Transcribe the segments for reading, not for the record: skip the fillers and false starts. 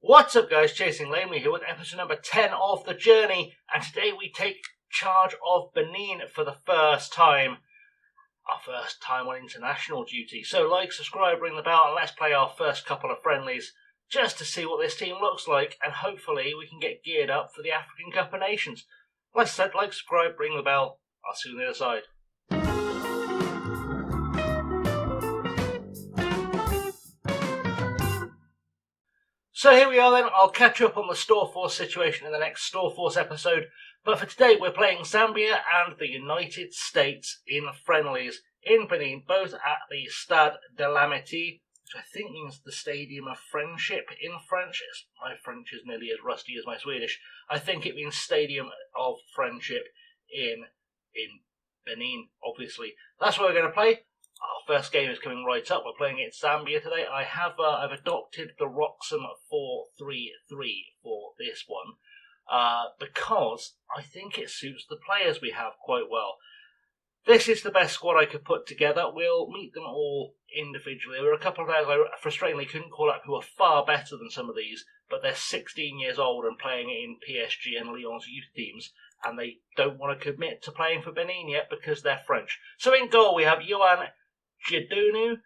What's up guys, Chasing Lamely here with episode number 10 of The Journey, and today we take charge of Benin for the first time. Our first time on international duty. So like, subscribe, ring the bell, and let's play our first couple of friendlies just to see what this team looks like, and hopefully we can get geared up for the African Cup of Nations. Like I said, like, subscribe, ring the bell. I'll see you on the other side. So here we are then. I'll catch up on the Store Force situation in the next Store Force episode. But for today, we're playing Zambia and the United States in friendlies in Benin, both at the Stade de l'Amitié, which I think means the Stadium of Friendship in French. My French is nearly as rusty as my Swedish. I think it means Stadium of Friendship in Benin, obviously. That's where we're going to play. Our first game is coming right up. We're playing against Zambia today. I've adopted the Roxham 4-3-3 for this one because I think it suits the players we have quite well. This is the best squad I could put together. We'll meet them all individually. There were a couple of players I frustratingly couldn't call up who are far better than some of these, but they're 16 years old and playing in PSG and Lyon's youth teams, and they don't want to commit to playing for Benin yet because they're French. So in goal we have Yohan Jidonu,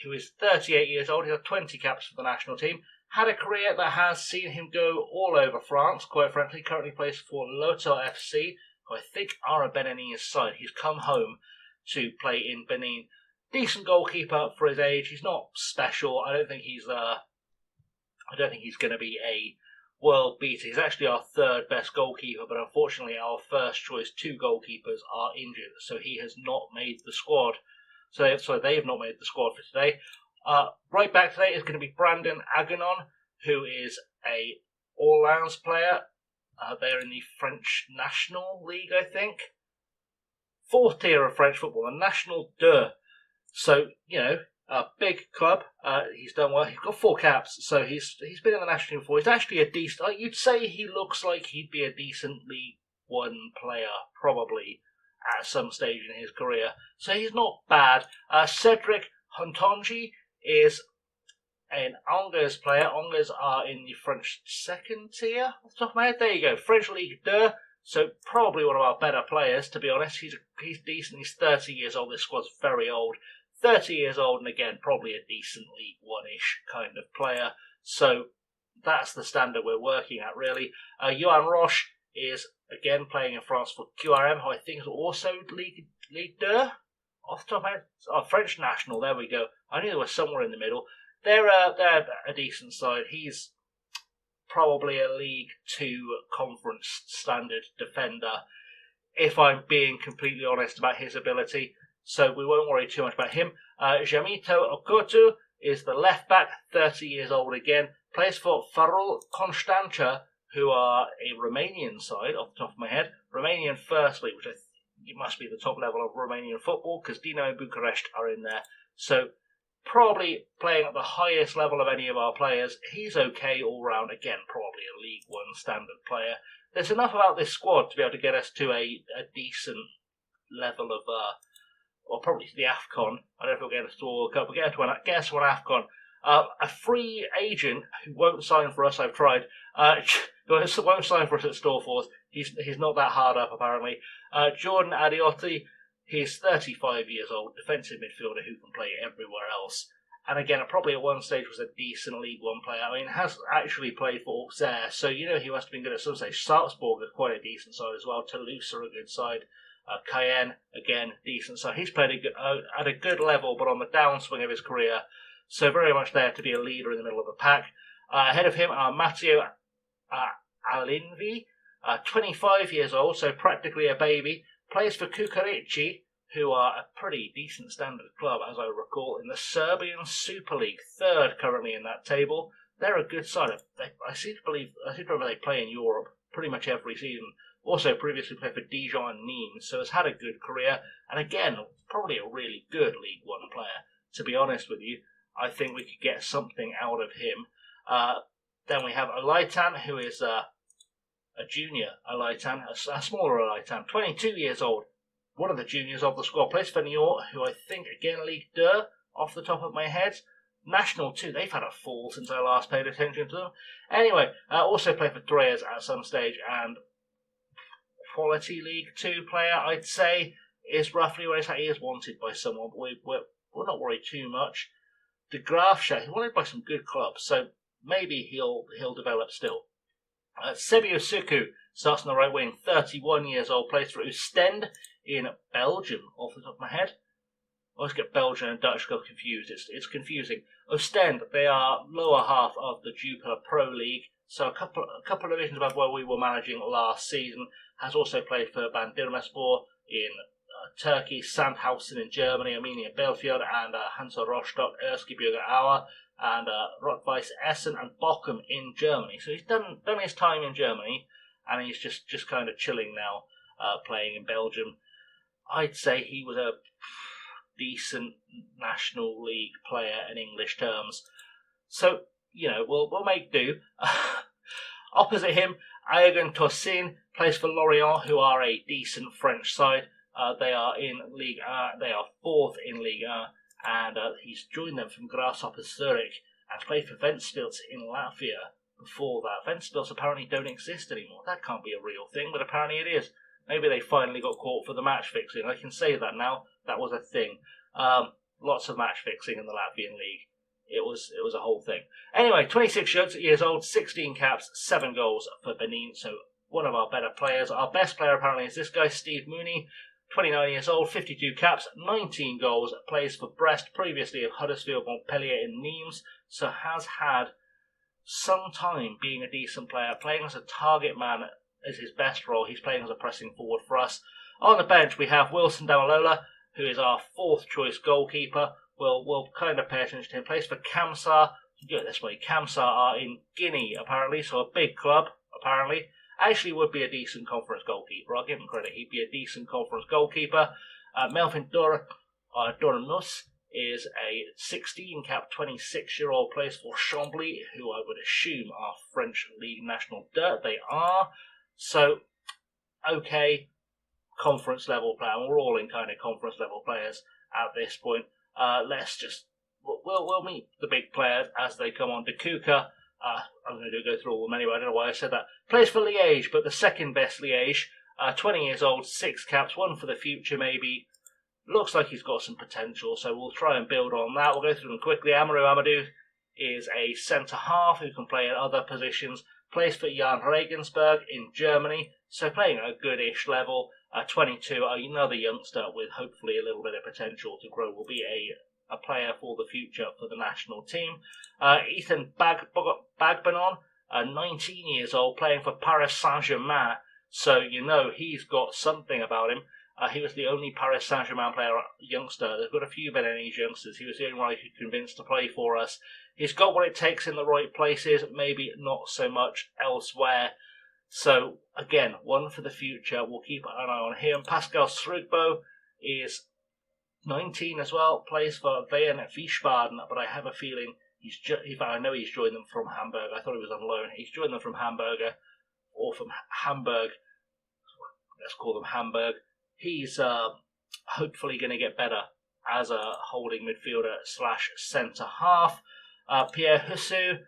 who is 38 years old. He has 20 caps for the national team. Had a career that has seen him go all over France, quite frankly. Currently plays for Loto FC, who I think are a Beninese side. He's come home to play in Benin. Decent goalkeeper for his age. He's not special. I don't think he's going to be a world beater. He's actually our third best goalkeeper, but unfortunately our first choice two goalkeepers are injured, so he has not made the squad. So they have not made the squad for today. Right back today is going to be Brandon Aguinon, who is a all-rounds player. They're in the French National League, I think. Fourth tier of French football, the National 2. So, a big club. He's done well. He's got 4 caps, so he's been in the national team before. He's actually a decent... you'd say he looks like he'd be a decent League One player, probably, at some stage in his career. So he's not bad. Cedric Hontonji is an Angers player. Angers are in the French second tier, off the top of my head. There you go, French League 2. So probably one of our better players, to be honest. He's decent. He's 30 years old. This squad's very old. 30 years old, and again, probably a decent League One-ish kind of player. So that's the standard we're working at, really. Johan Roche is again playing in France for QRM, who I think is also League 2. Off the top of my head, French national. There we go. I knew they were somewhere in the middle. They're a decent side. He's probably a League 2 conference standard defender, if I'm being completely honest about his ability. So we won't worry too much about him. Jamito Okotu is the left back, 30 years old again. Plays for Farul Constanța, who are a Romanian side, off the top of my head. Romanian First League, which it must be the top level of Romanian football, because Dinamo Bucharest are in there. So probably playing at the highest level of any of our players. He's okay all round. Again, probably a League One standard player. There's enough about this squad to be able to get us to a decent level of, or probably to the AFCON. I don't know if we'll get us to World Cup. We'll get us to an AFCON. A free agent who won't sign for us, I've tried, won't sign for us at Store Force. He's not that hard up, apparently. Jordan Adiotti, he's 35 years old, defensive midfielder who can play everywhere else. And again, probably at one stage was a decent League One player. I mean, has actually played for Auxerre, so he must have been good at some stage. Salzburg is quite a decent side as well. Toulouse are a good side. Cayenne, again, decent side. He's played at a good level, but on the downswing of his career. So very much there to be a leader in the middle of the pack. Ahead of him are Matteo Alinvi, 25 years old, so practically a baby. Plays for Kukarici, who are a pretty decent standard club, as I recall, in the Serbian Super League, third currently in that table. They're a good side. I seem to remember they play in Europe pretty much every season. Also previously played for Dijon and Nîmes, so has had a good career. And again, probably a really good League One player, to be honest with you. I think we could get something out of him. Then we have Olaitan, who is a junior Olaitan, a smaller Olaitan, 22 years old. One of the juniors of the squad. Plays for Niort, who I think, again, League 2, off the top of my head. National too, they've had a fall since I last paid attention to them. Anyway, also played for Dreyers at some stage, and quality League 2 player, I'd say, is roughly where he is wanted by someone, but we're not worried too much. De Graafsha, he's wanted by some good clubs, so maybe he'll develop still. Sebio Suku starts on the right wing, 31 years old, plays for Oostende in Belgium, off the top of my head. I always get Belgian and Dutch confused. It's confusing. Ostend, they are lower half of the Jupiler Pro League, so a couple of divisions above where we were managing last season. Has also played for Bandırmaspor in Turkey, Sandhausen in Germany, Arminia Bielefeld, and Hansa Rostock, Erzgebirge Aue, and Rot-Weiss Essen and Bochum in Germany. So he's done his time in Germany, and he's just kind of chilling now, playing in Belgium. I'd say he was a decent National League player in English terms. So, we'll make do. Opposite him, Aegon Tosin plays for Lorient, who are a decent French side. They are in Ligue 1, they are fourth in Ligue 1, and he's joined them from Grasshoppers Zurich and played for Ventspils in Latvia before that. Ventspils apparently don't exist anymore. That can't be a real thing, but apparently it is. Maybe they finally got caught for the match fixing. I can say that now. That was a thing. Lots of match fixing in the Latvian league. It was a whole thing. Anyway, 26 years old, 16 caps, 7 goals for Benin. So one of our better players. Our best player apparently is this guy, Steve Mooney, 29 years old, 52 caps, 19 goals. Plays for Brest, previously of Huddersfield, Montpellier, and Nimes. So has had some time being a decent player, playing as a target man is his best role. He's playing as a pressing forward for us. On the bench, we have Wilson Damalola, who is our fourth choice goalkeeper. We'll kind of pay attention to him. Plays for Kamsar. Do it this way. Kamsar are in Guinea, apparently, so a big club, apparently. Actually would be a decent conference goalkeeper. I'll give him credit. He'd be a decent conference goalkeeper. Melvin Dornus is a 16-cap, 26-year-old, plays for Chambly, who I would assume are French League National Dirt. They are. So, okay, conference level player. We're all in kind of conference level players at this point. We'll meet the big players as they come on. De Kuka, I'm going to go through all of them anyway. I don't know why I said that. Plays for Liège, but the second best Liège. 20 years old, 6 caps, 1 for the future maybe. Looks like he's got some potential, so we'll try and build on that. We'll go through them quickly. Amaru Amadou is a centre-half who can play at other positions. Plays for Jan Regensburg in Germany, so playing at a goodish level. 22, another youngster with hopefully a little bit of potential to grow, will be a player for the future for the national team. Ethan Bagbanon, 19 years old, playing for Paris Saint-Germain, so he's got something about him. He was the only Paris Saint-Germain youngster. They've got a few Beninese youngsters. He was the only one I could convince to play for us. He's got what it takes in the right places, maybe not so much elsewhere. So, again, one for the future. We'll keep an eye on him. Pascal Srugbo is 19 as well, plays for Wien Wiesbaden, but I have a feeling I know he's joined them from Hamburg. I thought he was on loan. He's joined them from Hamburg. Let's call them Hamburg. He's hopefully going to get better as a holding midfielder / centre half. Pierre Hussou,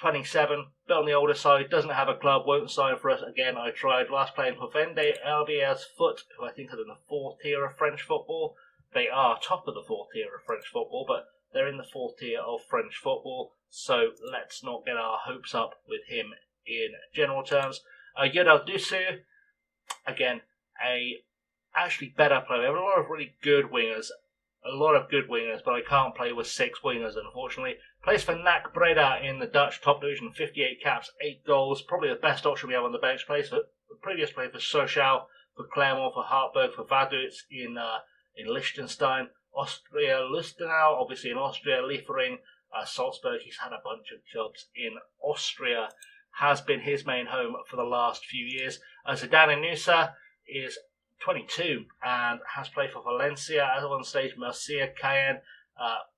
27, bit on the older side, doesn't have a club, won't sign for us. Again, I tried. Last playing for Vendée LBS Foot, who I think are in the 4th tier of French football. They are top of the 4th tier of French football, but they're in the 4th tier of French football, so let's not get our hopes up with him in general terms. Yodel Dusu, again, a actually better player. We have a lot of really good wingers, but I can't play with 6 wingers, unfortunately. Plays for NAC Breda in the Dutch top division, 58 caps, 8 goals, probably the best option we have on the bench. Plays for Sochaux, for Clermont, for Hartberg, for Vaduz in Liechtenstein, Austria Lustenau, obviously in Austria, Liefering, Salzburg. He's had a bunch of jobs in Austria, has been his main home for the last few years. Zidane Nusa is 22 and has played for Valencia at one stage, Murcia, Cayenne.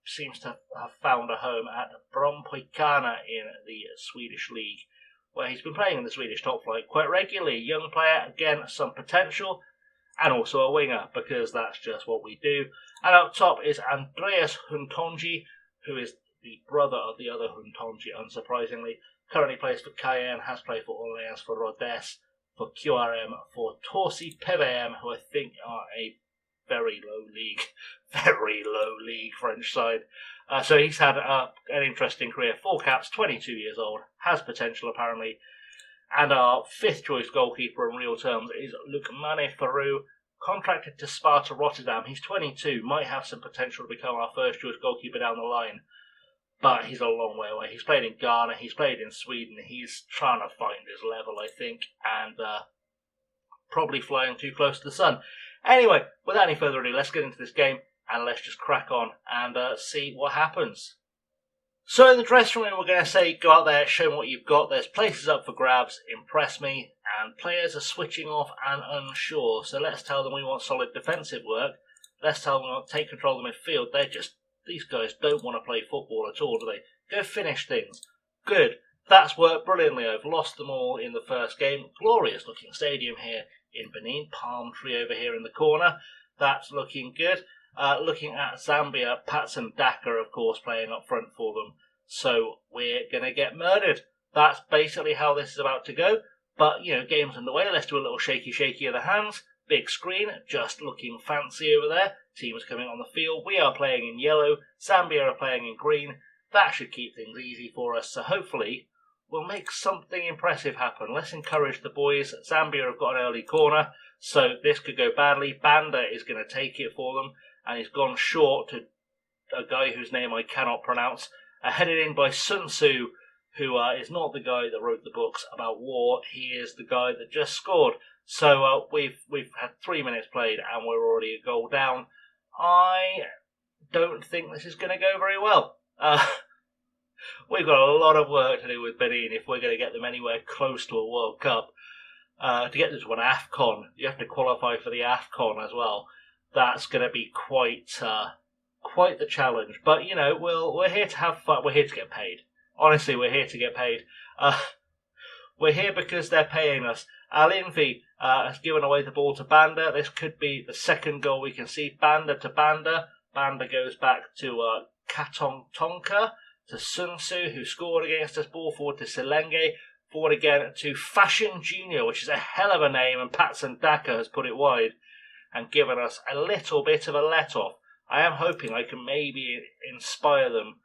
Seems to have found a home at Brommapojkarna in the Swedish league, where he's been playing in the Swedish top flight quite regularly. Young player, again, some potential, and also a winger, because that's just what we do. And up top is Andreas Huntonji, who is the brother of the other Huntonji, unsurprisingly. Currently plays for Cayenne, has played for Orleans, for Rodez, for QRM, for Torcy PVM, who I think are a very low league French side. So he's had an interesting career. 4 caps, 22 years old, has potential apparently. And our 5th choice goalkeeper in real terms is Lukmane Farouk, contracted to Sparta Rotterdam. He's 22, might have some potential to become our 1st choice goalkeeper down the line. But he's a long way away. He's played in Ghana, he's played in Sweden. He's trying to find his level, I think, and probably flying too close to the sun. Anyway, without any further ado, let's get into this game and let's just crack on and see what happens. So in the dressing room, we're going to say, go out there, show me what you've got. There's places up for grabs, impress me, and players are switching off and unsure. So let's tell them we want solid defensive work. Let's tell them we want to take control of the midfield. These guys don't want to play football at all, do they? Go finish things. Good. That's worked brilliantly. I've lost them all in the first game. Glorious looking stadium here in Benin. Palm tree over here in the corner. That's looking good. Looking at Zambia, Patson Daka, of course, playing up front for them. So we're going to get murdered. That's basically how this is about to go. But, game's underway. Let's do a little shaky of the hands. Big screen, just looking fancy over there. Teams coming on the field. We are playing in yellow. Zambia are playing in green. That should keep things easy for us. So hopefully we'll make something impressive happen. Let's encourage the boys. Zambia have got an early corner, so this could go badly. Banda is going to take it for them, and he's gone short to a guy whose name I cannot pronounce. Headed in by Sun Tzu, who is not the guy that wrote the books about war. He is the guy that just scored. So we've had 3 minutes played and we're already a goal down. I don't think this is going to go very well. We've got a lot of work to do with Benin if we're going to get them anywhere close to a World Cup. To get them to an AFCON, you have to qualify for the AFCON as well. That's going to be quite the challenge. But we're here to have fun. We're here to get paid. Honestly, we're here to get paid. We're here because they're paying us. Alinvi has given away the ball to Banda. This could be the second goal we can see. Banda to Banda. Banda goes back to Katong Tonka, to Sun Tzu, who scored against us. Ball forward to Selenge. Forward again to Fashion Junior, which is a hell of a name, and Patson Daka has put it wide and given us a little bit of a let-off. I am hoping I can maybe inspire them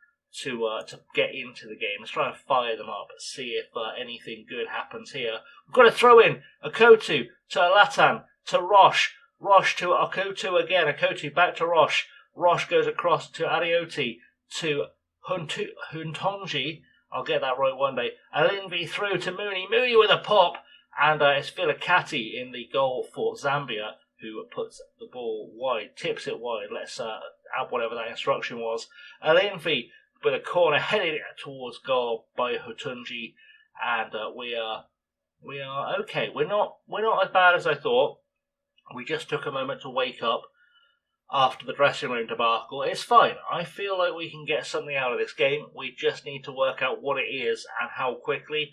to get into the game. Let's try and fire them up, see if anything good happens here. We've got to throw in Akotu to Alatan, to Roche. Roche to Akotu again. Akotu back to Roche. Roche goes across to Arioti, to Huntonji. I'll get that right one day. Alinvi through to Mooney. Mooney with a pop. And it's Filakati in the goal for Zambia, who puts the ball wide, tips it wide. Let's add whatever that instruction was. Alinvi with a corner headed towards goal by Hutunji, and we are okay. We're not as bad as I thought. We just took a moment to wake up after the dressing room debacle. It's fine. I feel like we can get something out of this game. We just need to work out what it is and how quickly.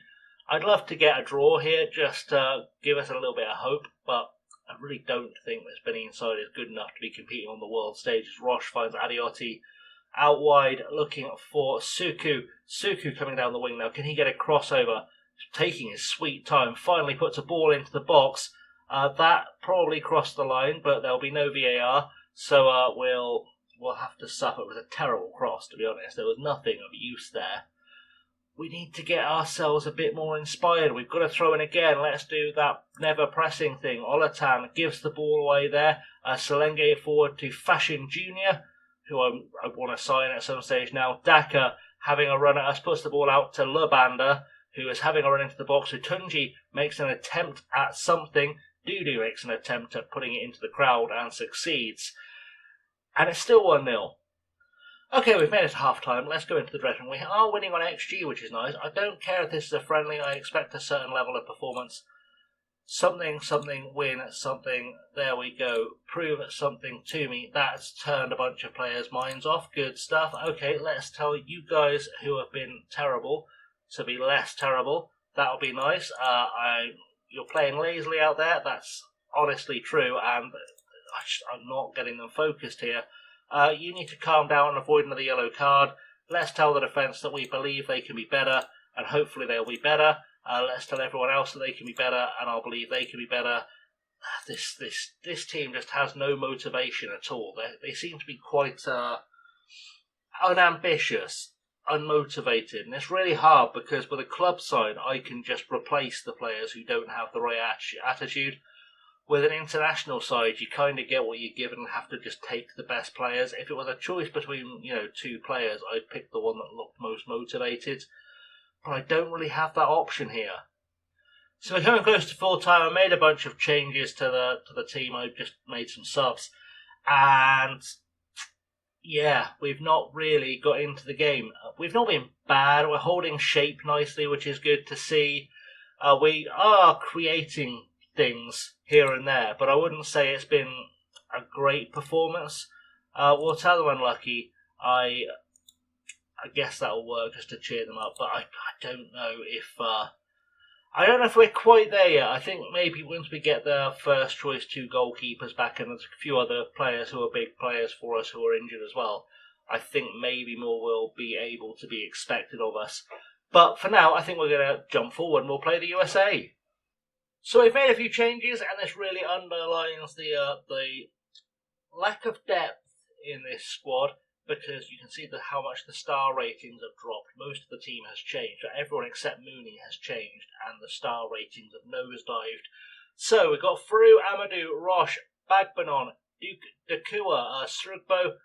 I'd love to get a draw here, just to give us a little bit of hope, but I really don't think this Benin side is good enough to be competing on the world stage. Roche finds Adioti out wide, looking for Suku. Suku coming down the wing now. Can he get a crossover? Taking his sweet time. Finally puts a ball into the box. That probably crossed the line, but there'll be no VAR. So we'll have to suffer. It was a terrible cross, to be honest. There was nothing of use there. We need to get ourselves a bit more inspired. We've got to throw in again. Let's do that never pressing thing. Olatan gives the ball away there. Selenge forward to Fashion Junior, who I want to sign at some stage now. Daka having a run at us, puts the ball out to Lubanda, who is having a run into the box. Utunji makes an attempt at something. Dudu makes an attempt at putting it into the crowd and succeeds. And it's still 1-0. Okay, we've made it to half-time. Let's go into the dressing room. We are winning on XG, which is nice. I don't care if this is a friendly. I expect a certain level of performance. Something, win, something. There we go. Prove something to me. That's turned a bunch of players' minds off. Good stuff. Okay, let's tell you guys who have been terrible to be less terrible. That'll be nice. You're playing lazily out there. That's honestly true, and I'm not getting them focused here. You need to calm down and avoid another yellow card. Let's tell the defence that we believe they can be better, and hopefully they'll be better. Let's tell everyone else that they can be better, and I'll believe they can be better. This team just has no motivation at all. They seem to be quite unambitious, unmotivated, and it's really hard because with a club side, I can just replace the players who don't have the right attitude. With an international side, you kind of get what you're given and have to just take the best players. If it was a choice between, two players, I'd pick the one that looked most motivated. But I don't really have that option here. So we're coming close to full time. I made a bunch of changes to the team. I just made some subs. And yeah, we've not really got into the game. We've not been bad. We're holding shape nicely, which is good to see. We are creating things here and there, but I wouldn't say it's been a great performance. We'll tell them unlucky. I guess that'll work just to cheer them up, but I don't know if we're quite there yet. I think maybe once we get the first choice 2 goalkeepers back and there's a few other players who are big players for us who are injured as well, I think maybe more will be able to be expected of us. But for now, I think we're going to jump forward and we'll play the USA. So we've made a few changes, and this really underlines the lack of depth in this squad, because you can see how much the star ratings have dropped. Most of the team has changed. Everyone except Mooney has changed, and the star ratings have nosedived. So we've got Fru, Amadou, Roche, Bagbanon, Dakua, Srugbo,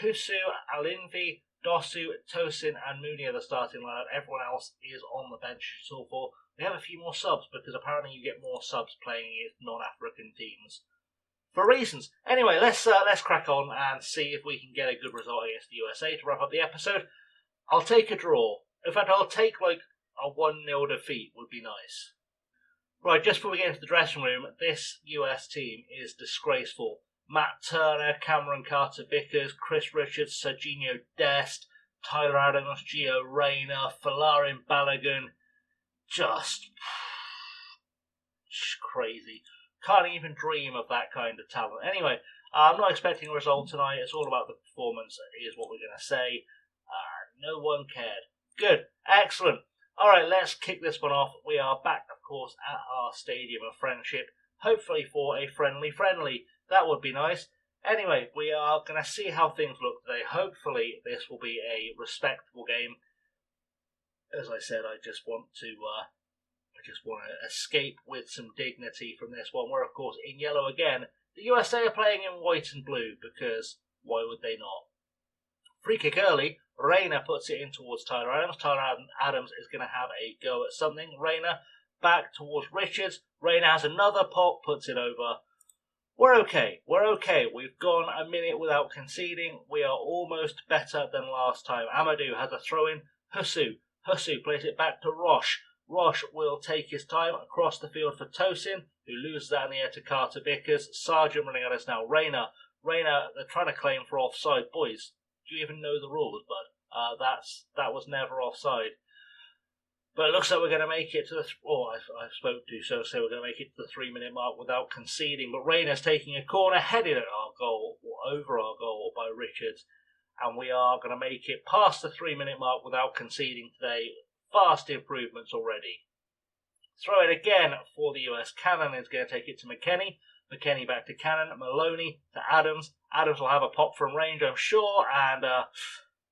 Husu, Alinvi, Dosu, Tosin, and Mooney are the starting lineup. Everyone else is on the bench, so forth. We have a few more subs because apparently you get more subs playing against non-African teams for reasons. Anyway, let's crack on and see if we can get a good result against the USA to wrap up the episode. I'll take a draw. In fact, I'll take like a 1-0 defeat would be nice. Right, just before we get into the dressing room, this US team is disgraceful. Matt Turner, Cameron Carter-Vickers, Chris Richards, Serginho Dest, Tyler Adams, Gio Reyna, Falarin Balogun. Just crazy. Can't even dream of that kind of talent. Anyway, I'm not expecting a result tonight. It's all about the performance, is what we're going to say. No one cared. Good. Excellent. All right, let's kick this one off. We are back, of course, at our Stadium of Friendship, hopefully for a friendly. That would be nice. Anyway, we are going to see how things look today. Hopefully, this will be a respectable game. As I said, I just want to escape with some dignity from this one. We're, of course, in yellow again. The USA are playing in white and blue because why would they not? Free kick early. Reyna puts it in towards Tyler Adams. Tyler Adams is going to have a go at something. Reyna back towards Richards. Reyna has another pop, puts it over. We're okay. We've gone a minute without conceding. We are almost better than last time. Amadou has a throw in. Husu plays it back to Roche. Roche will take his time across the field for Tosin, who loses that in the air to Carter-Vickers. Sargent running at us now. Reyna, they're trying to claim for offside. Boys, do you even know the rules, bud? That was never offside. But it looks like we're going to make it to the... I spoke to so say we're going to make it to the 3-minute mark without conceding. But Reyna's taking a corner, headed at our goal, or over our goal by Richards. And we are going to make it past the 3-minute mark without conceding today. Fast improvements already. Throw it again for the US. Cannon is going to take it to McKennie. McKennie back to Cannon. Maloney to Adams. Adams will have a pop from range, I'm sure. And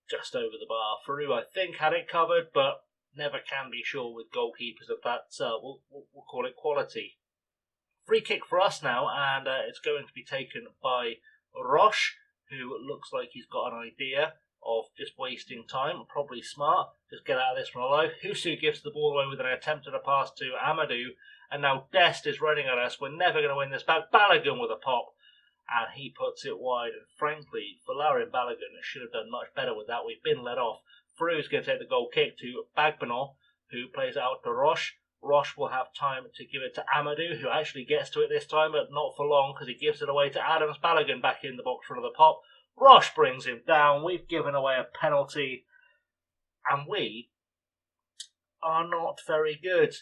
just over the bar. Farouk, I think, had it covered, but never can be sure with goalkeepers of that, we'll call it quality. Free kick for us now, and it's going to be taken by Roche, who looks like he's got an idea of just wasting time. Probably smart. Just get out of this one alive. Husu gives the ball away with an attempt at a pass to Amadou, and now Dest is running at us. We're never going to win this back. Balogun with a pop, and he puts it wide. And frankly, Falarin Balogun should have done much better with that. We've been let off. Farouk's going to take the goal kick to Bagbanon, who plays out to Roche. Roche will have time to give it to Amadou, who actually gets to it this time, but not for long because he gives it away to Adams. Balogun back in the box for another pop. Roche brings him down. We've given away a penalty, and we are not very good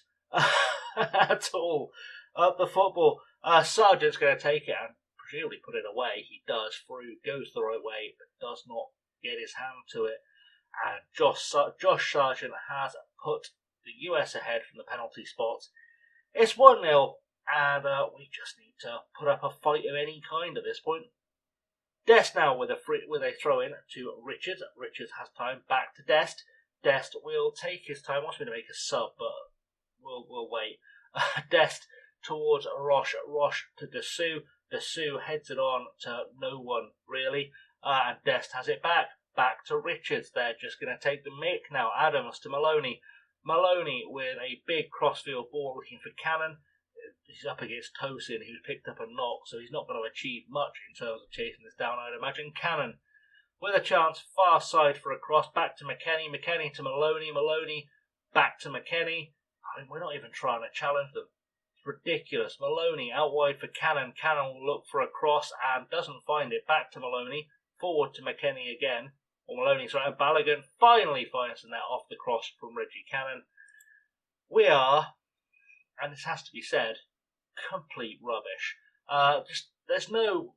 at all at the football. Sargent's going to take it and presumably put it away. He does. Farouk goes the right way, but does not get his hand to it. And Josh Sargent has put the US ahead from the penalty spot. It's 1-0, and we just need to put up a fight of any kind at this point. Dest now with a throw in to Richards. Richards has time back to Dest. Dest will take his time. Wants me to make a sub, but we'll wait. Dest towards Roche. Roche to Dessou. Dessou heads it on to no one really. And Dest has it back. Back to Richards. They're just going to take the mick now. Adams to Maloney. Maloney with a big crossfield ball looking for Cannon. He's up against Tosin, who's picked up a knock, so he's not going to achieve much in terms of chasing this down, I'd imagine. Cannon with a chance, far side for a cross, back to McKennie. McKennie to Maloney. Maloney back to McKennie. I mean, we're not even trying to challenge them. It's ridiculous. Maloney out wide for Cannon. Cannon will look for a cross and doesn't find it. Back to Maloney. Forward to McKennie again. Or Maloney, sorry, Balogun finally finds the net off the cross from Reggie Cannon. We are, and this has to be said, complete rubbish. There's no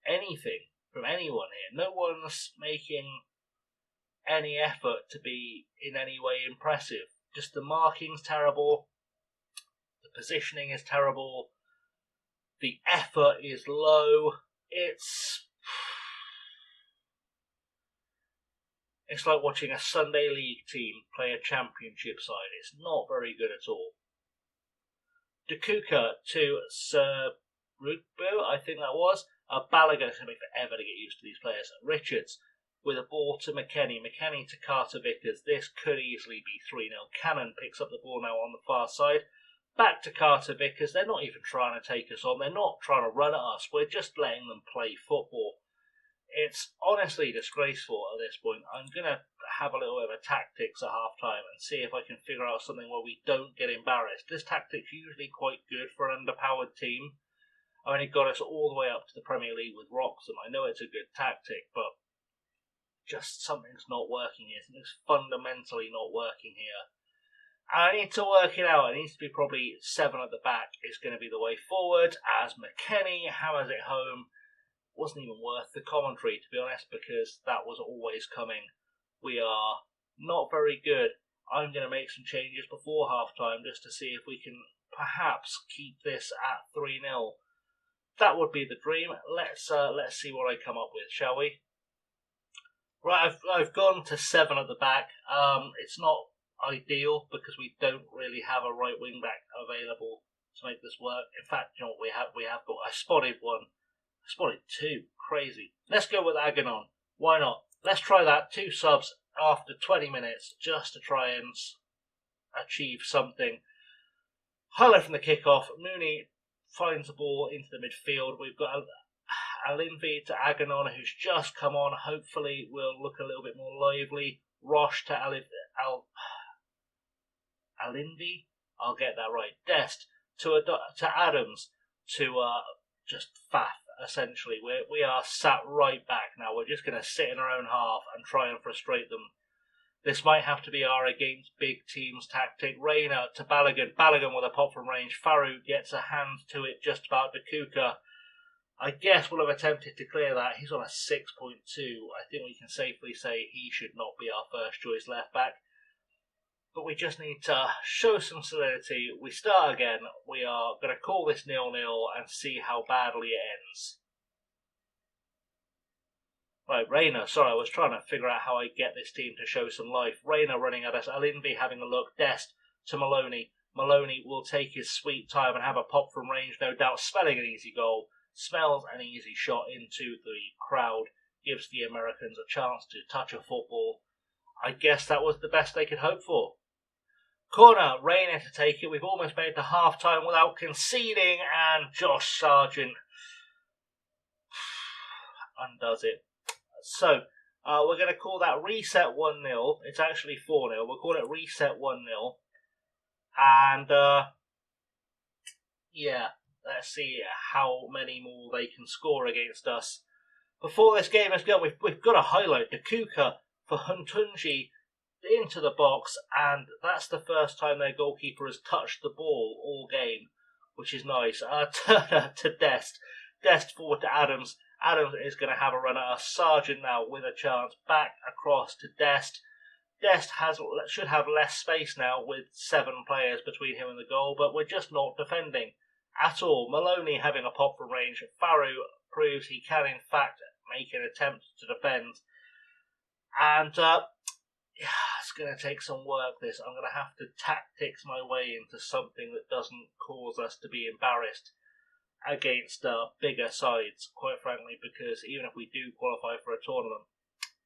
anything from anyone here. No one's making any effort to be in any way impressive. Just the marking's terrible. The positioning is terrible. The effort is low. It's like watching a Sunday League team play a championship side. It's not very good at all. Dakuka to Serugbo, I think that was. Balogun is going to be forever to get used to these players. Richards with a ball to McKennie. McKennie to Carter Vickers. This could easily be 3-0. Cannon picks up the ball now on the far side. Back to Carter Vickers. They're not even trying to take us on. They're not trying to run at us. We're just letting them play football. It's honestly disgraceful at this point. I'm going to have a little bit of a tactics at half-time and see if I can figure out something where we don't get embarrassed. This tactic's usually quite good for an underpowered team. I mean, it got us all the way up to the Premier League with Wroxham. I know it's a good tactic, but just something's not working here. Something's fundamentally not working here. And I need to work it out. It needs to be probably 7 at the back. It's going to be the way forward as McKennie hammers it home. Wasn't even worth the commentary, to be honest, because that was always coming. We are not very good. I'm going to make some changes before half-time just to see if we can perhaps keep this at 3-0. That would be the dream. Let's see what I come up with, shall we? Right, I've gone to 7 at the back. It's not ideal because we don't really have a right wing back available to make this work. In fact, you know what we have got? I spotted one. I spotted 2. Crazy. Let's go with Aganon. Why not? Let's try that. 2 subs after 20 minutes just to try and achieve something. Highlight from the kickoff. Mooney finds the ball into the midfield. We've got Alinvi to Aganon, who's just come on. Hopefully will look a little bit more lively. Roche to Alinvi. I'll get that right. Dest to Adams to just faff, essentially. We are sat right back now. We're just going to sit in our own half and try and frustrate them. This might have to be our against big teams tactic. Reina to Balogun. Balogun with a pop from range. Farouk gets a hand to it just about Dakuka. I guess we'll have attempted to clear that. He's on a 6.2. I think we can safely say he should not be our first choice left back. But we just need to show some solidity. We start again. We are going to call this 0-0 and see how badly it ends. Right, Reina. Sorry, I was trying to figure out how I get this team to show some life. Reina running at us. Alinvi having a look. Dest to Maloney. Maloney will take his sweet time and have a pop from range, no doubt. Smelling an easy goal. Smells an easy shot into the crowd. Gives the Americans a chance to touch a football. I guess that was the best they could hope for. Corner, Reina to take it. We've almost made it to half-time without conceding, and Josh Sargent undoes it. So, we're going to call that reset 1-0. It's actually 4-0. We'll call it reset 1-0. And, yeah, let's see how many more they can score against us. Before this game is going, we've got to highlight Dakuka for Huntunji into the box, and that's the first time their goalkeeper has touched the ball all game, which is nice. Turner to Dest. Dest forward to Adams. Adams is going to have a run at us. Sargent now with a chance. Back across to Dest. Dest should have less space now with 7 players between him and the goal, but we're just not defending at all. Maloney having a pop from range. Faru proves he can in fact make an attempt to defend. And it's going to take some work, this. I'm going to have to tactics my way into something that doesn't cause us to be embarrassed against bigger sides, quite frankly, because even if we do qualify for a tournament,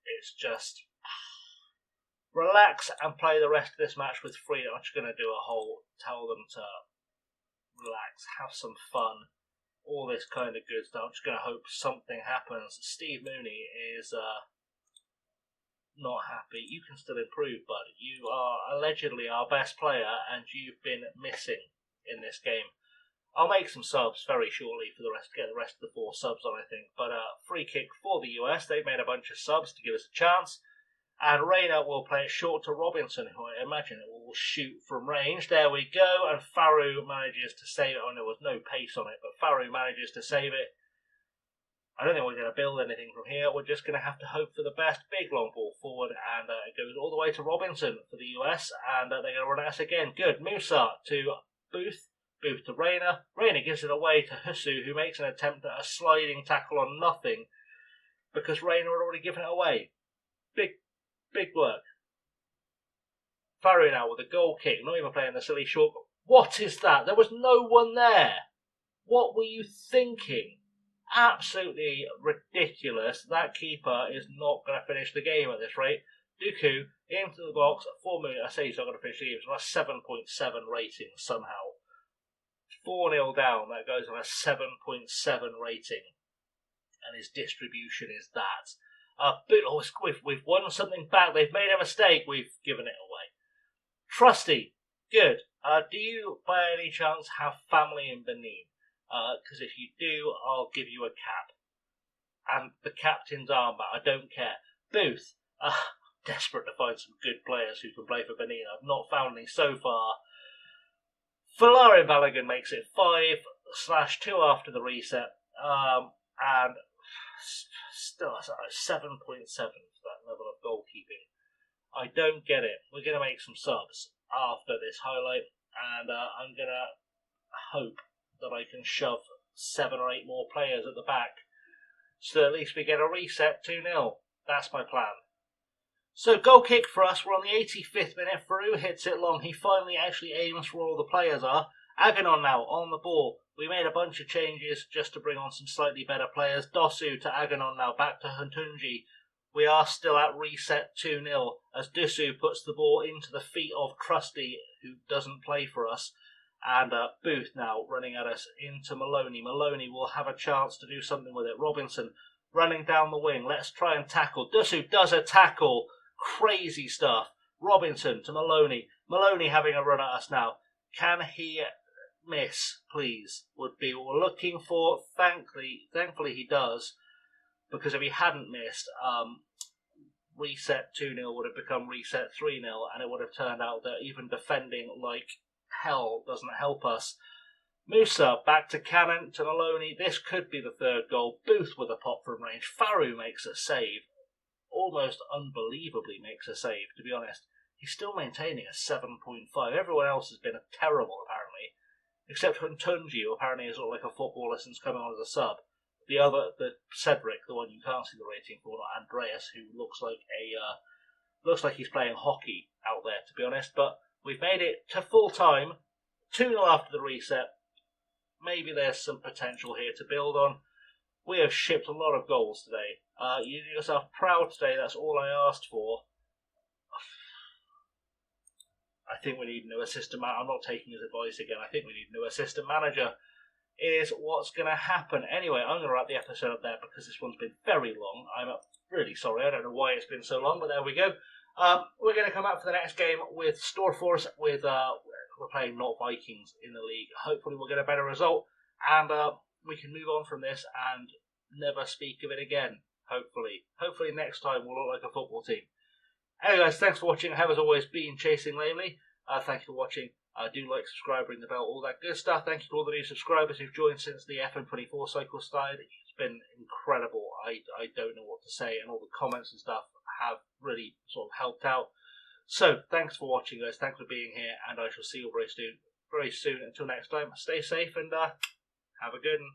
it's just relax and play the rest of this match with freedom. I'm just going to do a whole tell them to relax, have some fun, all this kind of good stuff. I'm just going to hope something happens. Steve Mooney is not happy. You can still improve, bud. You are allegedly our best player and you've been missing in this game. I'll make some subs very shortly for get the rest of the 4 subs on, I think. But free kick for the US. They've made a bunch of subs to give us a chance. And Rayner will play it short to Robinson, who I imagine it will shoot from range. There we go. And Faru manages to save it. Oh, there was no pace on it, but Faru manages to save it. I don't think we're going to build anything from here. We're just going to have to hope for the best. Big long ball forward, and it goes all the way to Robinson for the US. And they're going to run at us again. Good. Musa to Booth. Booth to Rayner. Rayner gives it away to Husu, who makes an attempt at a sliding tackle on nothing because Rayner had already given it away. Big work. Faru now with a goal kick, not even playing the silly short. What is that? There was no one there. What were you thinking? Absolutely ridiculous. That keeper is not going to finish the game at this rate. Dooku into the box. 4 million. I say he's not going to finish the game. It's on a 7.7 rating somehow. 4-0 down. That goes on a 7.7 rating. And his distribution is that. We've won something back. They've made a mistake. We've given it away. Trusty, good. Do you, by any chance, have family in Benin? Because if you do, I'll give you a cap. And the captain's armband. I don't care. Booth, desperate to find some good players who can play for Benin. I've not found any so far. Valarian Balogun makes it 5/2 after the reset. And still, 7.7 for that level of goalkeeping. I don't get it. We're going to make some subs after this highlight, and I'm going to hope that I can shove 7 or 8 more players at the back, so that at least we get a reset 2-0. That's my plan. So goal kick for us. We're on the 85th minute. Faru hits it long. He finally actually aims for where all the players are. Aganon now on the ball. We made a bunch of changes just to bring on some slightly better players. Dosu to Aganon now, back to Huntunji. We are still at reset 2-0 as Dosu puts the ball into the feet of Trusty, who doesn't play for us. And Booth now running at us into Maloney. Maloney will have a chance to do something with it. Robinson running down the wing. Let's try and tackle. Dosu does a tackle. Crazy stuff. Robinson to Maloney. Maloney having a run at us now. Can he miss, please? Would be what we're looking for. Thankfully he does, because if he hadn't missed, reset 2-0 would have become reset 3-0, and it would have turned out that even defending like hell doesn't help us. Musa back to Cannon to Maloney. This could be the 3rd goal. Booth with a pop from range. Faru makes a save. Almost unbelievably makes a save, to be honest. He's still maintaining a 7.5. Everyone else has been terrible, apparently. Except Huntunji, who apparently is like a footballer since coming on as a sub. The Cedric, the one you can't see the rating for, not Andreas, who looks like he's playing hockey out there, to be honest. But we've made it to full time. 2-0 after the reset. Maybe there's some potential here to build on. We have shipped a lot of goals today. You do yourself proud today. That's all I asked for. I think we need a new assistant manager. I'm not taking his advice again. I think we need a new assistant manager. Is what's going to happen. Anyway, I'm going to wrap the episode up there because this one's been very long. I'm really sorry. I don't know why it's been so long, but there we go. We're going to come out for the next game with Storforce. We're playing not Vikings in the league. Hopefully we'll get a better result, and we can move on from this and never speak of it again. Hopefully next time we'll look like a football team. Anyway guys, thanks for watching. I have as always been Chasing Lamely. Thank you for watching. Do like, subscribe, ring the bell, all that good stuff. Thank you to all the new subscribers who've joined since the FM24 cycle started. It's been incredible. I don't know what to say, and all the comments and stuff have really sort of helped out. So, thanks for watching, guys. Thanks for being here, and I shall see you very soon. Until next time, stay safe and have a good one.